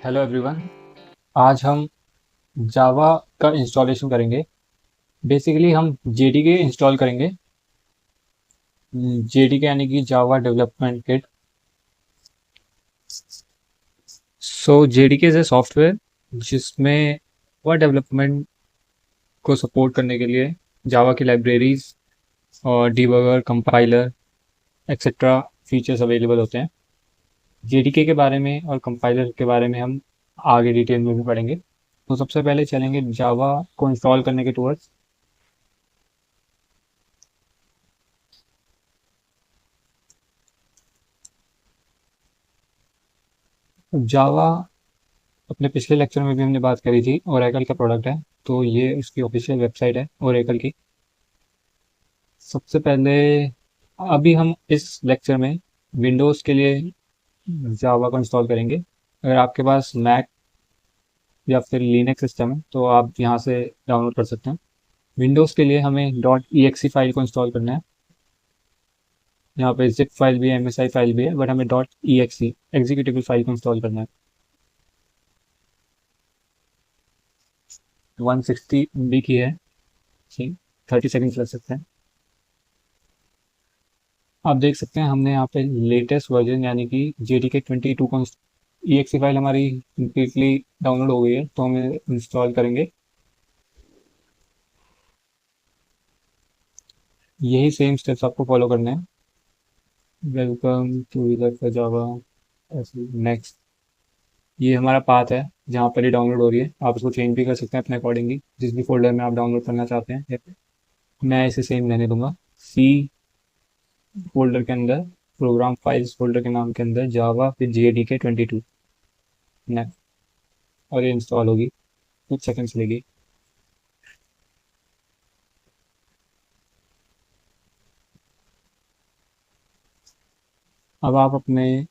Hello everyone. आज हम जावा का इंस्टॉलेशन करेंगे। बेसिकली हम जेडीके इंस्टॉल करेंगे। जेडीके यानी कि Java development kit. So JDK is a software जिसमें वह डेवलपमेंट को सपोर्ट करने के लिए जावा की लाइब्रेरीज और debugger, compiler etcetera features available होते हैं। जेडीके के बारे में और कंपाइलर के बारे में हम आगे डिटेल में भी पढ़ेंगे। तो सबसे पहले चलेंगे जावा को इंस्टॉल करने के टूवर्ड्स। जावा अपने पिछले लेक्चर में भी हमने बात करी थी, ओरेकल का प्रोडक्ट है। तो ये उसकी ऑफिशियल वेबसाइट है ओरेकल की। सबसे पहले अभी हम इस लेक्चर में विंडोज़ के लिए जावा को इंस्टॉल करेंगे। अगर आपके पास मैक या फिर लिनक्स सिस्टम है तो आप यहाँ से डाउनलोड कर सकते हैं। विंडोज़ के लिए हमें डॉट ई एक्सी फाइल को इंस्टॉल करना है। यहाँ पे जिप फाइल भी है, एमएसआई फाइल भी है, बट हमें dot E exe executive file को इंस्टॉल करना है। 160 MB की है। 30 सेकेंड्स लग सकते हैं। आप देख सकते हैं हमने यहाँ पे लेटेस्ट वर्जन यानी कि JDK 22 को EXE फाइल हमारी कम्प्लीटली डाउनलोड हो गई है, तो हम इंस्टॉल करेंगे। यही सेम स्टेप्स आपको फॉलो करने हैं। वेलकम टू जावा, ऐसे नेक्स्ट। ये हमारा पाथ है जहाँ पर ये डाउनलोड हो रही है। आप इसको चेंज भी कर सकते हैं अपने अकॉर्डिंगली, जिस भी फोल्डर में आप डाउनलोड करना चाहते हैं। मैं इसे सेम रहने दूंगा। सी फोल्डर के अंदर, प्रोग्राम फाइल्स फोल्डर के नाम के अंदर जावा फिर JDK 22 नेक्स्ट। और ये इंस्टॉल होगी, कुछ सेकंड्स लेगी। अब आप अपने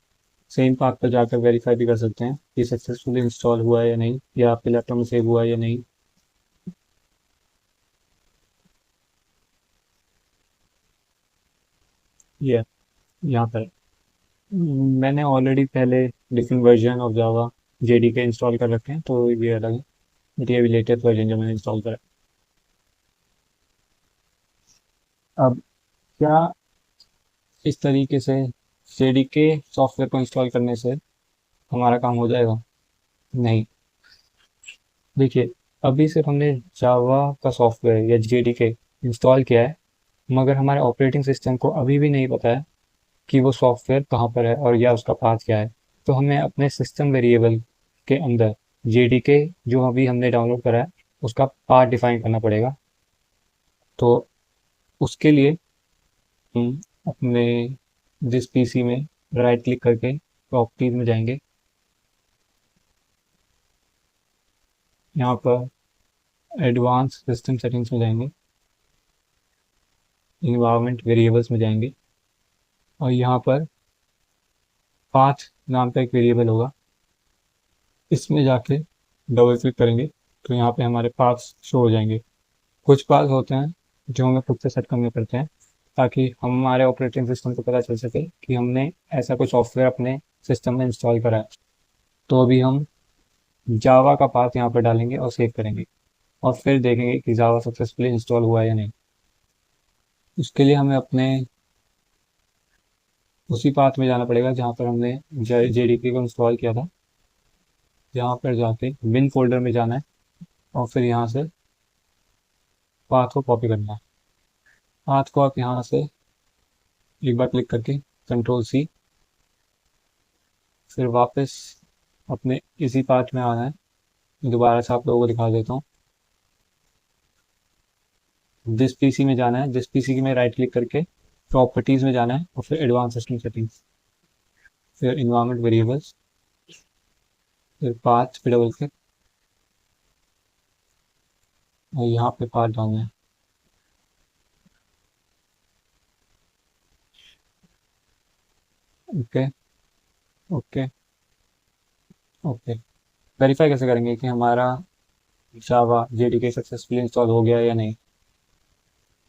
सेम पाथ पर जाकर वेरीफाई भी कर सकते हैं कि सक्सेसफुली इंस्टॉल हुआ है या नहीं, या आपके लैपटॉप में सेव हुआ है या नहीं। ये यहाँ पर मैंने ऑलरेडी पहले different version of Java JDK install कर रखे हैं, तो ये अलग है। बट ये अभी लेटेस्ट वर्जन जो मैंने इंस्टॉल करा है। अब क्या इस तरीके से JDK सॉफ्टवेयर को इंस्टॉल करने से हमारा काम हो जाएगा? नहीं। देखिए, अभी सिर्फ हमने जावा का सॉफ्टवेयर या JDK इंस्टॉल किया है, मगर हमारे ऑपरेटिंग सिस्टम को अभी भी नहीं पता है कि वो सॉफ्टवेयर कहाँ पर है और या उसका पाथ क्या है। तो हमें अपने सिस्टम वेरिएबल के अंदर JDK जो अभी हमने डाउनलोड करा है उसका पाथ डिफाइन करना पड़ेगा। तो उसके लिए हम अपने जिस पीसी में राइट क्लिक करके प्रॉपर्टीज में जाएंगे। यहाँ पर एडवांस सिस्टम सेटिंग्स में जाएंगे, इन्वायरमेंट वेरिएबल्स में जाएंगे, और यहाँ पर पाथ नाम का एक वेरिएबल होगा। इसमें जाके डबल क्लिक करेंगे तो यहाँ पे हमारे पास शो हो जाएंगे। कुछ पास होते हैं जो हमें खुद से सेट करने पड़ते हैं, ताकि हमारे ऑपरेटिंग सिस्टम को पता चल सके कि हमने ऐसा कोई सॉफ्टवेयर अपने सिस्टम में इंस्टॉल करा है। तो अभी हम जावा का पाथ यहाँ पर डालेंगे और सेव करेंगे, और फिर देखेंगे कि जावा सक्सेसफुली इंस्टॉल हुआ है या नहीं। उसके लिए हमें अपने उसी पाथ में जाना पड़ेगा जहाँ पर हमने JDK को इंस्टॉल किया था। यहाँ पर जाके बिन फोल्डर में जाना है, और फिर यहाँ से पाथ को कॉपी करना है। पाथ को आप यहाँ से एक बार क्लिक करके Ctrl+C, फिर वापस अपने इसी पार्ट में आना है। दोबारा से आप लोगों को दिखा देता हूँ। दिस पीसी में जाना है, दिस पीसी की में राइट क्लिक करके प्रॉपर्टीज में जाना है, और फिर एडवांस सिस्टम सेटिंग्स, फिर इन्वायरमेंट वेरिएबल्स, फिर पाथ पे डबल क्लिक, और यहाँ पे पाथ डालना है। Okay, okay, okay. वेरीफाई कैसे करेंगे कि हमारा जावा JDK सक्सेसफुली इंस्टॉल हो गया है या नहीं?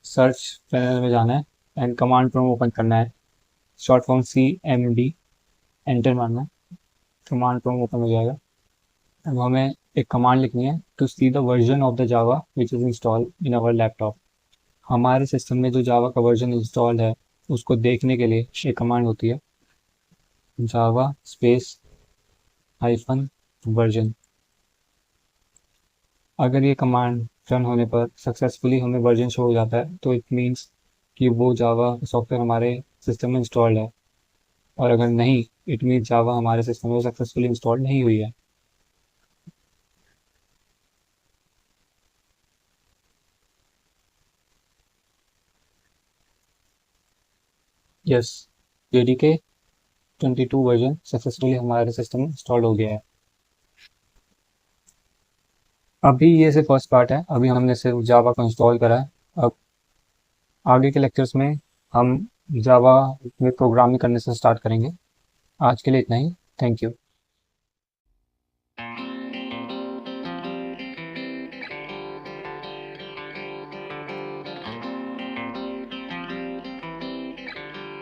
सर्च पैनल में जाना है एंड कमांड प्रॉम्प्ट ओपन करना है। शॉर्ट फॉर्म CMD, एंटर मारना है। कमांड प्रॉम्प्ट ओपन हो जाएगा। अब हमें एक कमांड लिखनी है to see the version of the Java which is install in our laptop. हमारे सिस्टम में जो जावा का वर्जन इंस्टॉल है उसको देखने के लिए एक कमांड होती है जावा स्पेस हाइफन वर्जन। अगर ये कमांड रन होने पर सक्सेसफुली हमें वर्जन शो हो जाता है तो इट मीन्स कि वो जावा सॉफ्टवेयर हमारे सिस्टम में इंस्टॉल्ड है, और अगर नहीं इट मीन्स जावा हमारे सिस्टम में सक्सेसफुली इंस्टॉल नहीं हुई है। यस, जेडीके 22 वर्जन सक्सेसफुली हमारे सिस्टम में इंस्टॉल हो गया है। अभी ये सिर्फ फर्स्ट पार्ट है, अभी हमने सिर्फ जावा को इंस्टॉल करा है। अब आगे के लेक्चर्स में हम जावा में प्रोग्रामिंग करने से स्टार्ट करेंगे। आज के लिए इतना ही। Thank you.